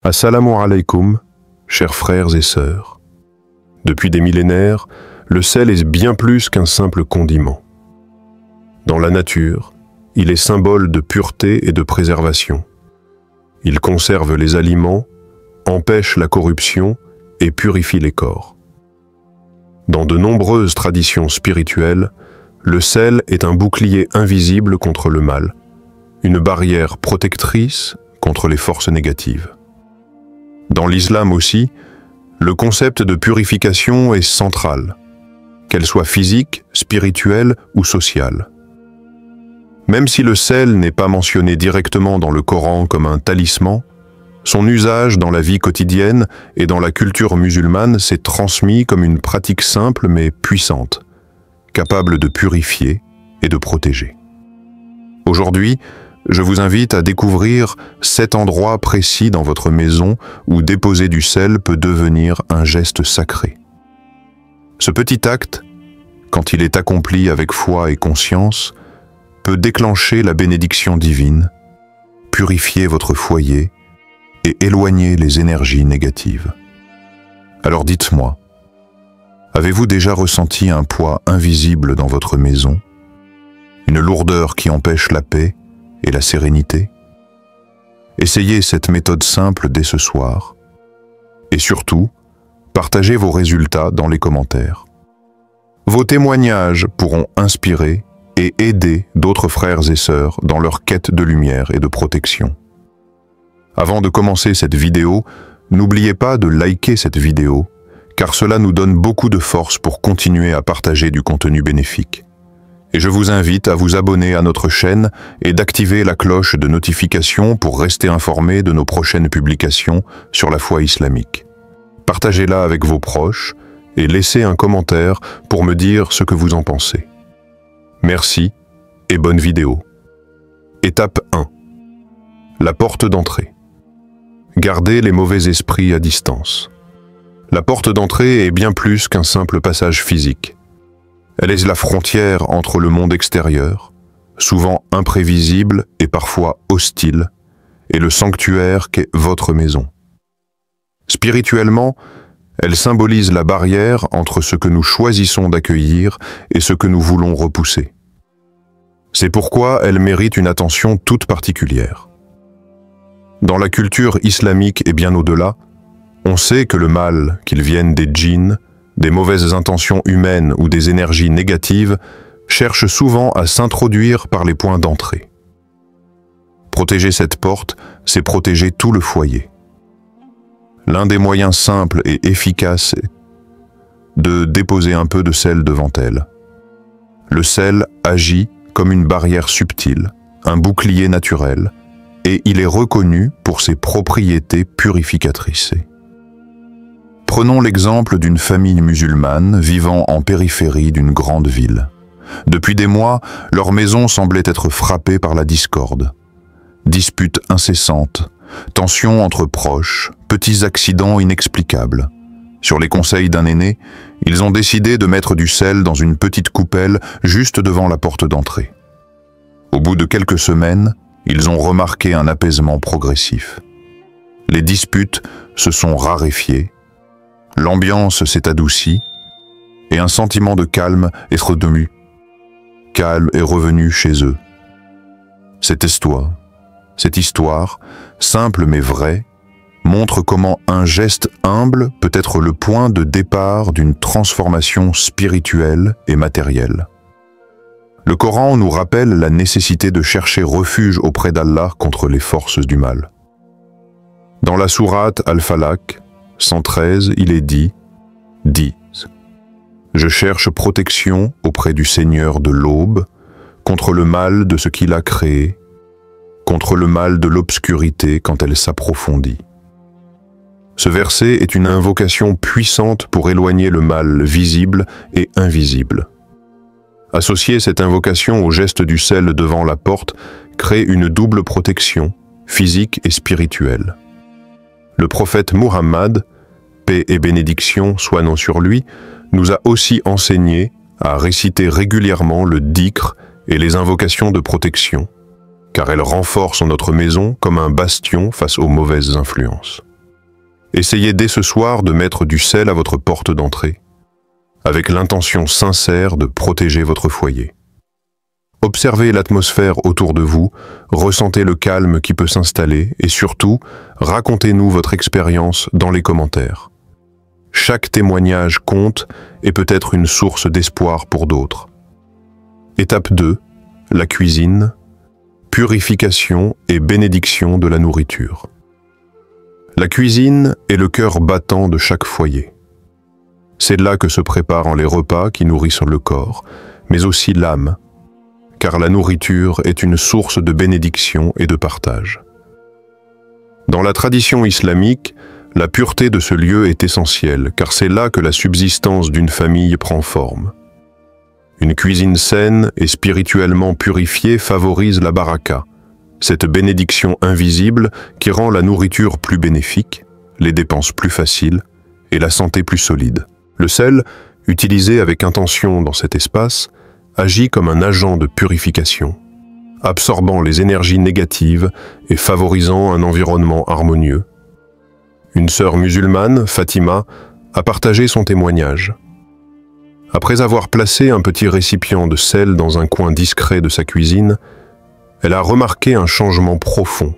Assalamu alaikum, chers frères et sœurs. Depuis des millénaires, le sel est bien plus qu'un simple condiment. Dans la nature, il est symbole de pureté et de préservation. Il conserve les aliments, empêche la corruption et purifie les corps. Dans de nombreuses traditions spirituelles, le sel est un bouclier invisible contre le mal, une barrière protectrice contre les forces négatives. Dans l'islam aussi, le concept de purification est central, qu'elle soit physique, spirituelle ou sociale. Même si le sel n'est pas mentionné directement dans le Coran comme un talisman, son usage dans la vie quotidienne et dans la culture musulmane s'est transmis comme une pratique simple mais puissante, capable de purifier et de protéger. Aujourd'hui, je vous invite à découvrir 7 endroits précis dans votre maison où déposer du sel peut devenir un geste sacré. Ce petit acte, quand il est accompli avec foi et conscience, peut déclencher la bénédiction divine, purifier votre foyer et éloigner les énergies négatives. Alors dites-moi, avez-vous déjà ressenti un poids invisible dans votre maison, une lourdeur qui empêche la paix et la sérénité? Essayez cette méthode simple dès ce soir et surtout, partagez vos résultats dans les commentaires. Vos témoignages pourront inspirer et aider d'autres frères et sœurs dans leur quête de lumière et de protection. Avant de commencer cette vidéo, n'oubliez pas de liker cette vidéo, car cela nous donne beaucoup de force pour continuer à partager du contenu bénéfique. Et je vous invite à vous abonner à notre chaîne et d'activer la cloche de notification pour rester informé de nos prochaines publications sur la foi islamique. Partagez-la avec vos proches et laissez un commentaire pour me dire ce que vous en pensez. Merci et bonne vidéo. Étape 1. La porte d'entrée. Gardez les mauvais esprits à distance. La porte d'entrée est bien plus qu'un simple passage physique. Elle est la frontière entre le monde extérieur, souvent imprévisible et parfois hostile, et le sanctuaire qu'est votre maison. Spirituellement, elle symbolise la barrière entre ce que nous choisissons d'accueillir et ce que nous voulons repousser. C'est pourquoi elle mérite une attention toute particulière. Dans la culture islamique et bien au-delà, on sait que le mal, qu'il vienne des djinns, des mauvaises intentions humaines ou des énergies négatives, cherche souvent à s'introduire par les points d'entrée. Protéger cette porte, c'est protéger tout le foyer. L'un des moyens simples et efficaces est de déposer un peu de sel devant elle. Le sel agit comme une barrière subtile, un bouclier naturel, et il est reconnu pour ses propriétés purificatrices. Prenons l'exemple d'une famille musulmane vivant en périphérie d'une grande ville. Depuis des mois, leur maison semblait être frappée par la discorde. Disputes incessantes, tensions entre proches, petits accidents inexplicables. Sur les conseils d'un aîné, ils ont décidé de mettre du sel dans une petite coupelle juste devant la porte d'entrée. Au bout de quelques semaines, ils ont remarqué un apaisement progressif. Les disputes se sont raréfiées, l'ambiance s'est adoucie et un sentiment de calme est revenu chez eux. Cette histoire, simple mais vraie, montre comment un geste humble peut être le point de départ d'une transformation spirituelle et matérielle. Le Coran nous rappelle la nécessité de chercher refuge auprès d'Allah contre les forces du mal. Dans la sourate Al-Falaq 113, il est dit « Dis, je cherche protection auprès du Seigneur de l'aube, contre le mal de ce qu'il a créé, contre le mal de l'obscurité quand elle s'approfondit. » Ce verset est une invocation puissante pour éloigner le mal visible et invisible. Associer cette invocation au geste du sel devant la porte crée une double protection, physique et spirituelle. Le prophète Muhammad, paix et bénédiction soient sur lui, nous a aussi enseigné à réciter régulièrement le dhikr et les invocations de protection, car elles renforcent notre maison comme un bastion face aux mauvaises influences. Essayez dès ce soir de mettre du sel à votre porte d'entrée, avec l'intention sincère de protéger votre foyer. Observez l'atmosphère autour de vous, ressentez le calme qui peut s'installer et surtout, racontez-nous votre expérience dans les commentaires. Chaque témoignage compte et peut être une source d'espoir pour d'autres. Étape 2, la cuisine, purification et bénédiction de la nourriture. La cuisine est le cœur battant de chaque foyer. C'est là que se préparent les repas qui nourrissent le corps, mais aussi l'âme, car la nourriture est une source de bénédiction et de partage. Dans la tradition islamique, la pureté de ce lieu est essentielle, car c'est là que la subsistance d'une famille prend forme. Une cuisine saine et spirituellement purifiée favorise la baraka, cette bénédiction invisible qui rend la nourriture plus bénéfique, les dépenses plus faciles et la santé plus solide. Le sel, utilisé avec intention dans cet espace, agit comme un agent de purification, absorbant les énergies négatives et favorisant un environnement harmonieux. Une sœur musulmane, Fatima, a partagé son témoignage. Après avoir placé un petit récipient de sel dans un coin discret de sa cuisine, elle a remarqué un changement profond.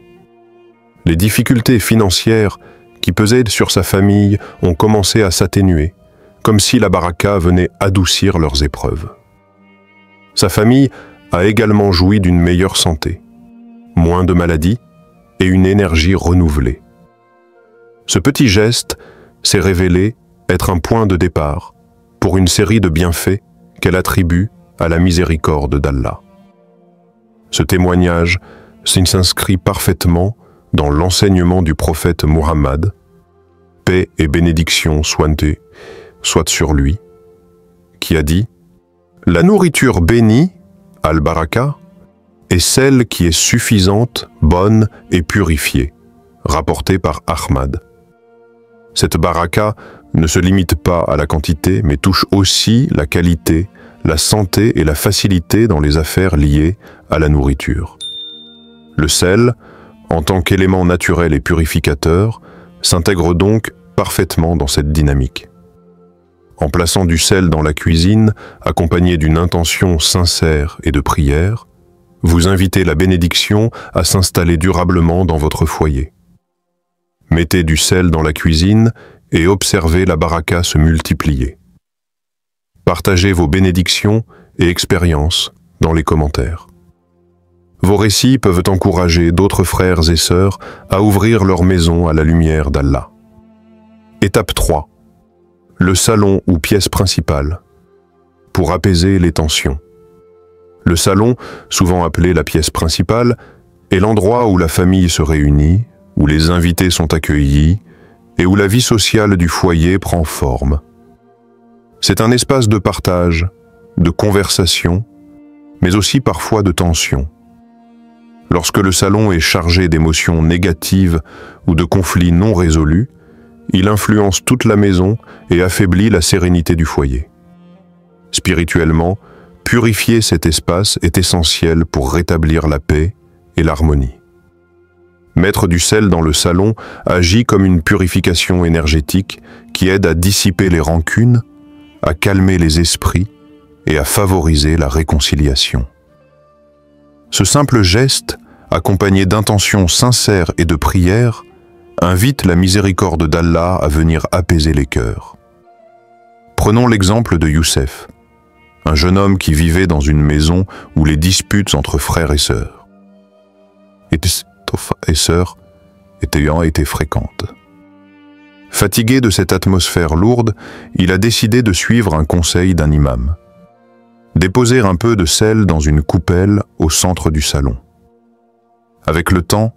Les difficultés financières qui pesaient sur sa famille ont commencé à s'atténuer, comme si la baraka venait adoucir leurs épreuves. Sa famille a également joui d'une meilleure santé, moins de maladies et une énergie renouvelée. Ce petit geste s'est révélé être un point de départ pour une série de bienfaits qu'elle attribue à la miséricorde d'Allah. Ce témoignage s'inscrit parfaitement dans l'enseignement du prophète Muhammad, paix et bénédiction soit sur lui, qui a dit « La nourriture bénie, al-baraka, est celle qui est suffisante, bonne et purifiée », rapporté par Ahmad. Cette baraka ne se limite pas à la quantité, mais touche aussi la qualité, la santé et la facilité dans les affaires liées à la nourriture. Le sel, en tant qu'élément naturel et purificateur, s'intègre donc parfaitement dans cette dynamique. En plaçant du sel dans la cuisine, accompagné d'une intention sincère et de prière, vous invitez la bénédiction à s'installer durablement dans votre foyer. Mettez du sel dans la cuisine et observez la baraka se multiplier. Partagez vos bénédictions et expériences dans les commentaires. Vos récits peuvent encourager d'autres frères et sœurs à ouvrir leur maison à la lumière d'Allah. Étape 3. Le salon ou pièce principale. Pour apaiser les tensions. Le salon, souvent appelé la pièce principale, est l'endroit où la famille se réunit, où les invités sont accueillis et où la vie sociale du foyer prend forme. C'est un espace de partage, de conversation, mais aussi parfois de tension. Lorsque le salon est chargé d'émotions négatives ou de conflits non résolus, il influence toute la maison et affaiblit la sérénité du foyer. Spirituellement, purifier cet espace est essentiel pour rétablir la paix et l'harmonie. Mettre du sel dans le salon agit comme une purification énergétique qui aide à dissiper les rancunes, à calmer les esprits et à favoriser la réconciliation. Ce simple geste, accompagné d'intentions sincères et de prières, invite la miséricorde d'Allah à venir apaiser les cœurs. Prenons l'exemple de Youssef, un jeune homme qui vivait dans une maison où les disputes entre frères et sœurs ayant été fréquentes. Fatigué de cette atmosphère lourde, il a décidé de suivre un conseil d'un imam. Déposer un peu de sel dans une coupelle au centre du salon. Avec le temps,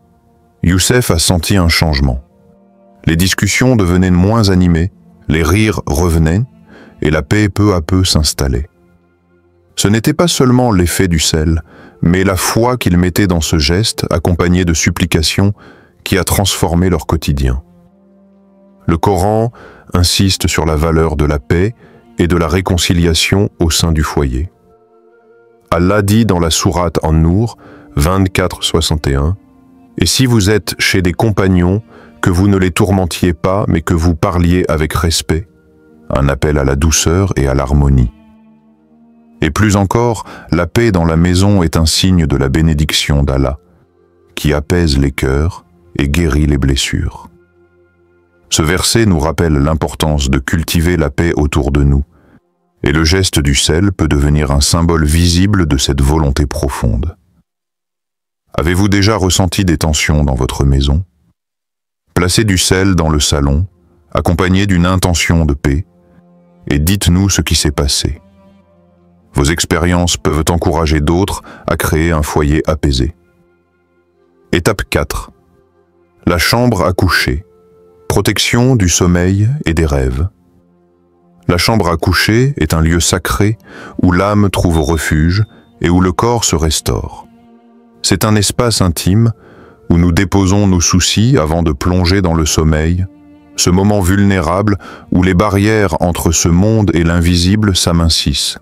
Youssef a senti un changement. Les discussions devenaient moins animées, les rires revenaient et la paix peu à peu s'installait. Ce n'était pas seulement l'effet du sel, mais la foi qu'ils mettaient dans ce geste, accompagné de supplications, qui a transformé leur quotidien. Le Coran insiste sur la valeur de la paix et de la réconciliation au sein du foyer. Allah dit dans la sourate An-Nur 24-61 « Et si vous êtes chez des compagnons, que vous ne les tourmentiez pas, mais que vous parliez avec respect, un appel à la douceur et à l'harmonie. Et plus encore, la paix dans la maison est un signe de la bénédiction d'Allah, qui apaise les cœurs et guérit les blessures. Ce verset nous rappelle l'importance de cultiver la paix autour de nous, et le geste du sel peut devenir un symbole visible de cette volonté profonde. Avez-vous déjà ressenti des tensions dans votre maison? Placez du sel dans le salon, accompagné d'une intention de paix, et dites-nous ce qui s'est passé. Vos expériences peuvent encourager d'autres à créer un foyer apaisé. Étape 4. La chambre à coucher. Protection du sommeil et des rêves. La chambre à coucher est un lieu sacré où l'âme trouve refuge et où le corps se restaure. C'est un espace intime où nous déposons nos soucis avant de plonger dans le sommeil, ce moment vulnérable où les barrières entre ce monde et l'invisible s'amincissent.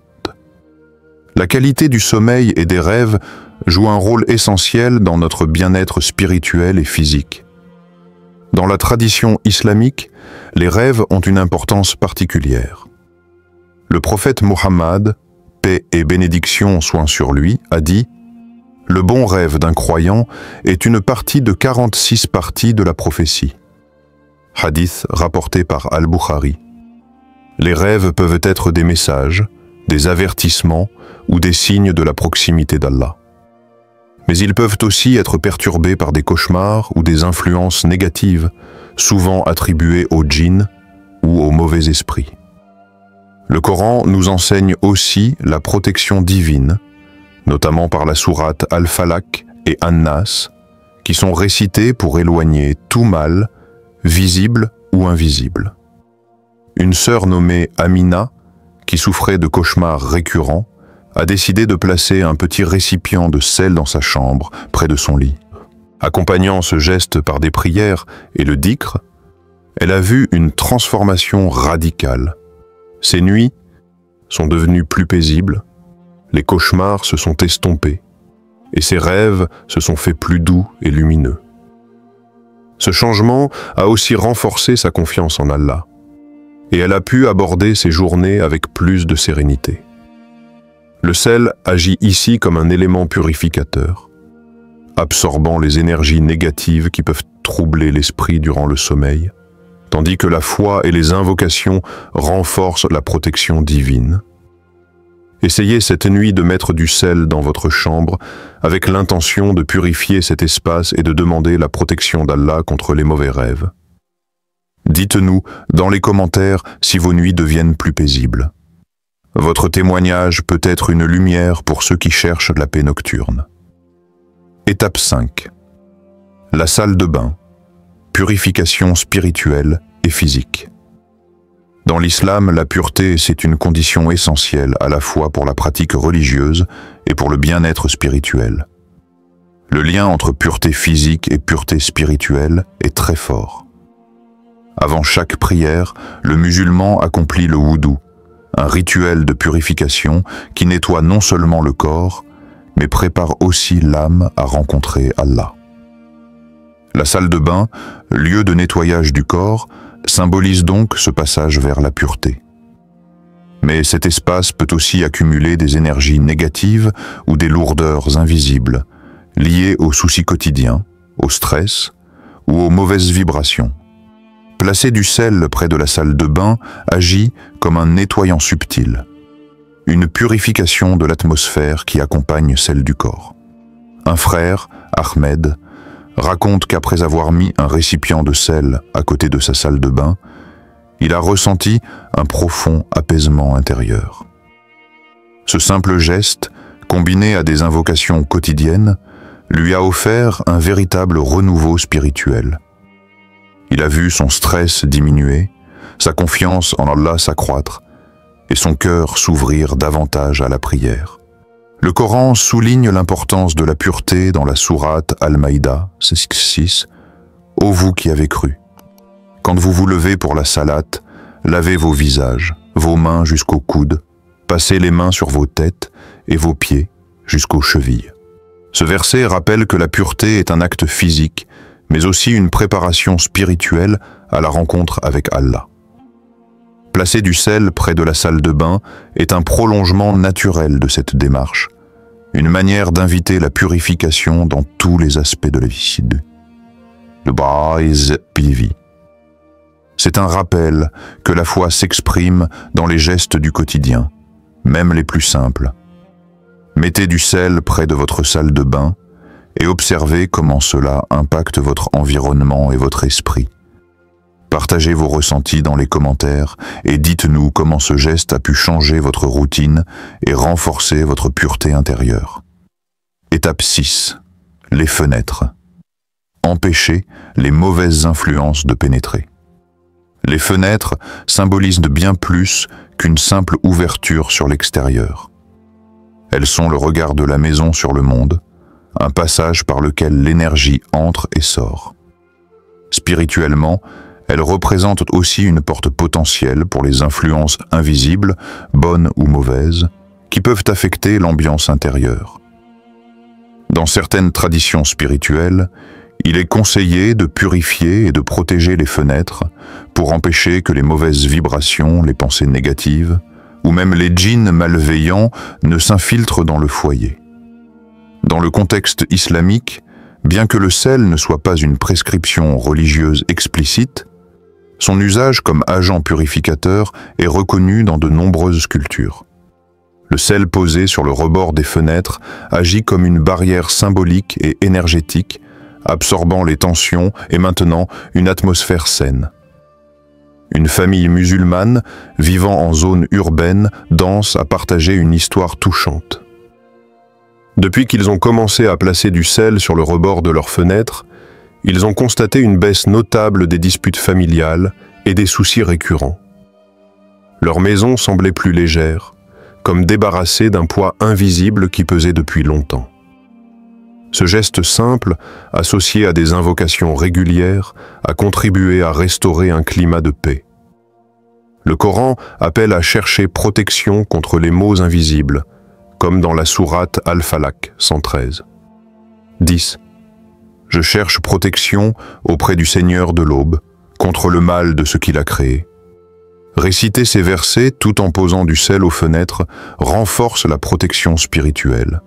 La qualité du sommeil et des rêves joue un rôle essentiel dans notre bien-être spirituel et physique. Dans la tradition islamique, les rêves ont une importance particulière. Le prophète Mohammed, paix et bénédiction soient sur lui, a dit « Le bon rêve d'un croyant est une partie de 46 parties de la prophétie ». Hadith rapporté par Al-Bukhari. Les rêves peuvent être des messages, des avertissements ou des signes de la proximité d'Allah. Mais ils peuvent aussi être perturbés par des cauchemars ou des influences négatives, souvent attribuées aux djinns ou aux mauvais esprits. Le Coran nous enseigne aussi la protection divine, notamment par la sourate Al-Falaq et An-Nas, qui sont récitées pour éloigner tout mal, visible ou invisible. Une sœur nommée Amina, qui souffrait de cauchemars récurrents, a décidé de placer un petit récipient de sel dans sa chambre, près de son lit. Accompagnant ce geste par des prières et le dhikr, elle a vu une transformation radicale. Ses nuits sont devenues plus paisibles, les cauchemars se sont estompés, et ses rêves se sont faits plus doux et lumineux. Ce changement a aussi renforcé sa confiance en Allah, et elle a pu aborder ses journées avec plus de sérénité. Le sel agit ici comme un élément purificateur, absorbant les énergies négatives qui peuvent troubler l'esprit durant le sommeil, tandis que la foi et les invocations renforcent la protection divine. Essayez cette nuit de mettre du sel dans votre chambre avec l'intention de purifier cet espace et de demander la protection d'Allah contre les mauvais rêves. Dites-nous dans les commentaires si vos nuits deviennent plus paisibles. Votre témoignage peut être une lumière pour ceux qui cherchent la paix nocturne. Étape 5. La salle de bain. Purification spirituelle et physique. Dans l'islam, la pureté, c'est une condition essentielle à la fois pour la pratique religieuse et pour le bien-être spirituel. Le lien entre pureté physique et pureté spirituelle est très fort. Avant chaque prière, le musulman accomplit le wudu, un rituel de purification qui nettoie non seulement le corps, mais prépare aussi l'âme à rencontrer Allah. La salle de bain, lieu de nettoyage du corps, symbolise donc ce passage vers la pureté. Mais cet espace peut aussi accumuler des énergies négatives ou des lourdeurs invisibles, liées aux soucis quotidiens, au stress ou aux mauvaises vibrations. Placer du sel près de la salle de bain agit comme un nettoyant subtil, une purification de l'atmosphère qui accompagne celle du corps. Un frère, Ahmed, raconte qu'après avoir mis un récipient de sel à côté de sa salle de bain, il a ressenti un profond apaisement intérieur. Ce simple geste, combiné à des invocations quotidiennes, lui a offert un véritable renouveau spirituel. Il a vu son stress diminuer, sa confiance en Allah s'accroître et son cœur s'ouvrir davantage à la prière. Le Coran souligne l'importance de la pureté dans la sourate Al-Maïda 6, « Ô vous qui avez cru, quand vous vous levez pour la salate, lavez vos visages, vos mains jusqu'aux coudes, passez les mains sur vos têtes et vos pieds jusqu'aux chevilles. » Ce verset rappelle que la pureté est un acte physique, mais aussi une préparation spirituelle à la rencontre avec Allah. Placer du sel près de la salle de bain est un prolongement naturel de cette démarche, une manière d'inviter la purification dans tous les aspects de la vie. Le Baiz Pilvi. C'est un rappel que la foi s'exprime dans les gestes du quotidien, même les plus simples. Mettez du sel près de votre salle de bain et observez comment cela impacte votre environnement et votre esprit. Partagez vos ressentis dans les commentaires et dites-nous comment ce geste a pu changer votre routine et renforcer votre pureté intérieure. Étape 6. Les fenêtres. Empêcher les mauvaises influences de pénétrer. Les fenêtres symbolisent bien plus qu'une simple ouverture sur l'extérieur. Elles sont le regard de la maison sur le monde, un passage par lequel l'énergie entre et sort. Spirituellement, elles représentent aussi une porte potentielle pour les influences invisibles, bonnes ou mauvaises, qui peuvent affecter l'ambiance intérieure. Dans certaines traditions spirituelles, il est conseillé de purifier et de protéger les fenêtres pour empêcher que les mauvaises vibrations, les pensées négatives, ou même les djinns malveillants ne s'infiltrent dans le foyer. Dans le contexte islamique, bien que le sel ne soit pas une prescription religieuse explicite, son usage comme agent purificateur est reconnu dans de nombreuses cultures. Le sel posé sur le rebord des fenêtres agit comme une barrière symbolique et énergétique, absorbant les tensions et maintenant une atmosphère saine. Une famille musulmane vivant en zone urbaine dense à partager une histoire touchante. Depuis qu'ils ont commencé à placer du sel sur le rebord de leurs fenêtres, ils ont constaté une baisse notable des disputes familiales et des soucis récurrents. Leur maison semblait plus légère, comme débarrassée d'un poids invisible qui pesait depuis longtemps. Ce geste simple, associé à des invocations régulières, a contribué à restaurer un climat de paix. Le Coran appelle à chercher protection contre les maux invisibles, comme dans la sourate Al-Falaq 113. 10. Je cherche protection auprès du Seigneur de l'aube, contre le mal de ce qu'il a créé. Réciter ces versets tout en posant du sel aux fenêtres renforce la protection spirituelle.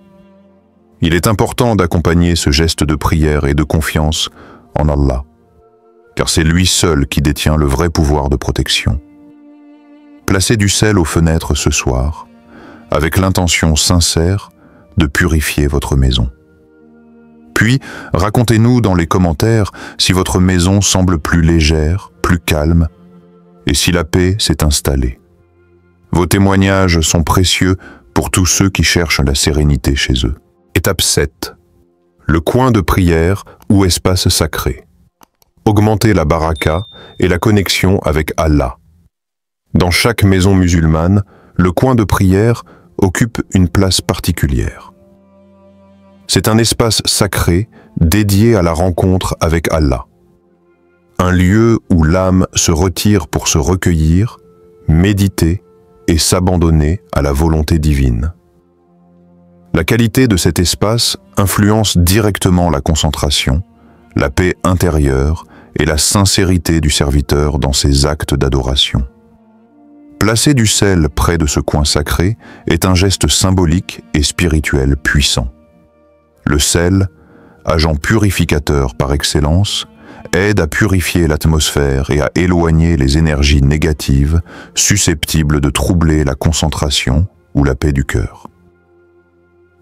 Il est important d'accompagner ce geste de prière et de confiance en Allah, car c'est lui seul qui détient le vrai pouvoir de protection. Placez du sel aux fenêtres ce soir, avec l'intention sincère de purifier votre maison. Puis, racontez-nous dans les commentaires si votre maison semble plus légère, plus calme, et si la paix s'est installée. Vos témoignages sont précieux pour tous ceux qui cherchent la sérénité chez eux. Étape 7. Le coin de prière ou espace sacré. Augmenter la baraka et la connexion avec Allah. Dans chaque maison musulmane, le coin de prière occupe une place particulière. C'est un espace sacré dédié à la rencontre avec Allah. Un lieu où l'âme se retire pour se recueillir, méditer et s'abandonner à la volonté divine. La qualité de cet espace influence directement la concentration, la paix intérieure et la sincérité du serviteur dans ses actes d'adoration. Placer du sel près de ce coin sacré est un geste symbolique et spirituel puissant. Le sel, agent purificateur par excellence, aide à purifier l'atmosphère et à éloigner les énergies négatives susceptibles de troubler la concentration ou la paix du cœur.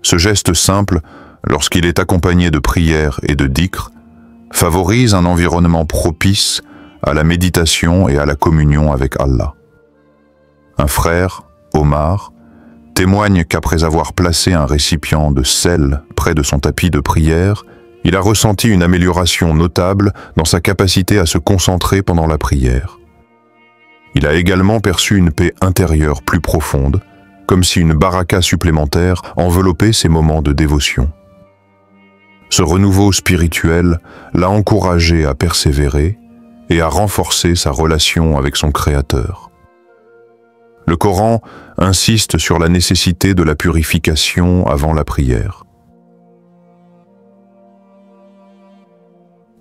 Ce geste simple, lorsqu'il est accompagné de prières et de dhikr, favorise un environnement propice à la méditation et à la communion avec Allah. Un frère, Omar, témoigne qu'après avoir placé un récipient de sel près de son tapis de prière, il a ressenti une amélioration notable dans sa capacité à se concentrer pendant la prière. Il a également perçu une paix intérieure plus profonde, comme si une baraka supplémentaire enveloppait ses moments de dévotion. Ce renouveau spirituel l'a encouragé à persévérer et à renforcer sa relation avec son Créateur. Le Coran insiste sur la nécessité de la purification avant la prière.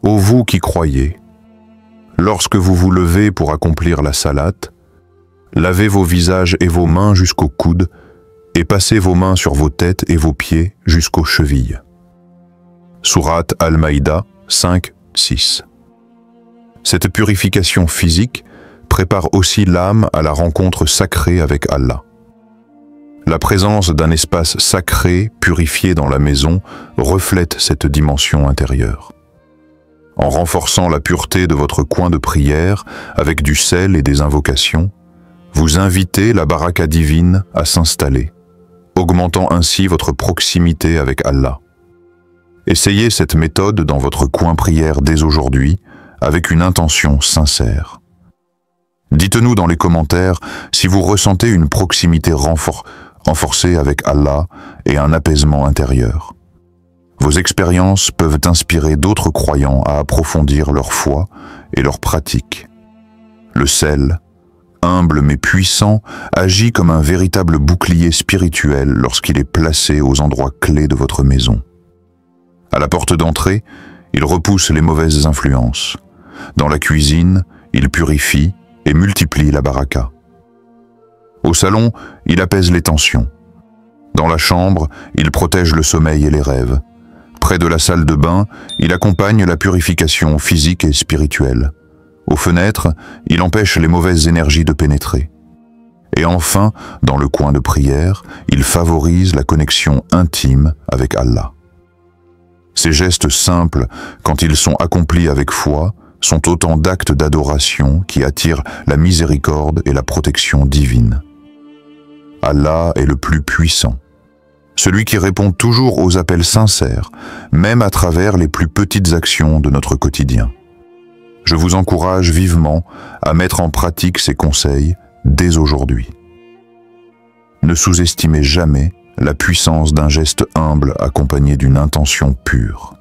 Ô vous qui croyez, lorsque vous vous levez pour accomplir la salate, lavez vos visages et vos mains jusqu'aux coudes et passez vos mains sur vos têtes et vos pieds jusqu'aux chevilles. Sourate Al-Maïda 5-6. Cette purification physique prépare aussi l'âme à la rencontre sacrée avec Allah. La présence d'un espace sacré purifié dans la maison reflète cette dimension intérieure. En renforçant la pureté de votre coin de prière avec du sel et des invocations, vous invitez la baraka divine à s'installer, augmentant ainsi votre proximité avec Allah. Essayez cette méthode dans votre coin prière dès aujourd'hui avec une intention sincère. Dites-nous dans les commentaires si vous ressentez une proximité renforcée avec Allah et un apaisement intérieur. Vos expériences peuvent inspirer d'autres croyants à approfondir leur foi et leur pratique. Le sel, humble mais puissant, agit comme un véritable bouclier spirituel lorsqu'il est placé aux endroits clés de votre maison. À la porte d'entrée, il repousse les mauvaises influences. Dans la cuisine, il purifie et multiplie la baraka. Au salon, il apaise les tensions. Dans la chambre, il protège le sommeil et les rêves. Près de la salle de bain, il accompagne la purification physique et spirituelle. Aux fenêtres, il empêche les mauvaises énergies de pénétrer. Et enfin, dans le coin de prière, il favorise la connexion intime avec Allah. Ces gestes simples, quand ils sont accomplis avec foi, sont autant d'actes d'adoration qui attirent la miséricorde et la protection divine. Allah est le plus puissant, celui qui répond toujours aux appels sincères, même à travers les plus petites actions de notre quotidien. Je vous encourage vivement à mettre en pratique ces conseils dès aujourd'hui. Ne sous-estimez jamais la puissance d'un geste humble accompagné d'une intention pure.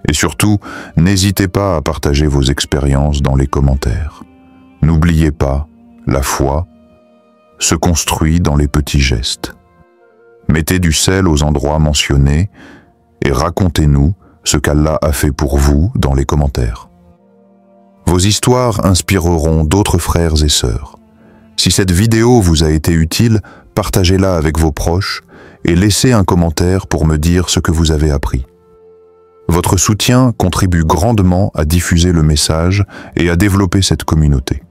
Et surtout, n'hésitez pas à partager vos expériences dans les commentaires. N'oubliez pas, la foi se construit dans les petits gestes. Mettez du sel aux endroits mentionnés et racontez-nous ce qu'Allah a fait pour vous dans les commentaires. Vos histoires inspireront d'autres frères et sœurs. Si cette vidéo vous a été utile, partagez-la avec vos proches et laissez un commentaire pour me dire ce que vous avez appris. Votre soutien contribue grandement à diffuser le message et à développer cette communauté.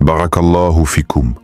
Barakallahu fikum.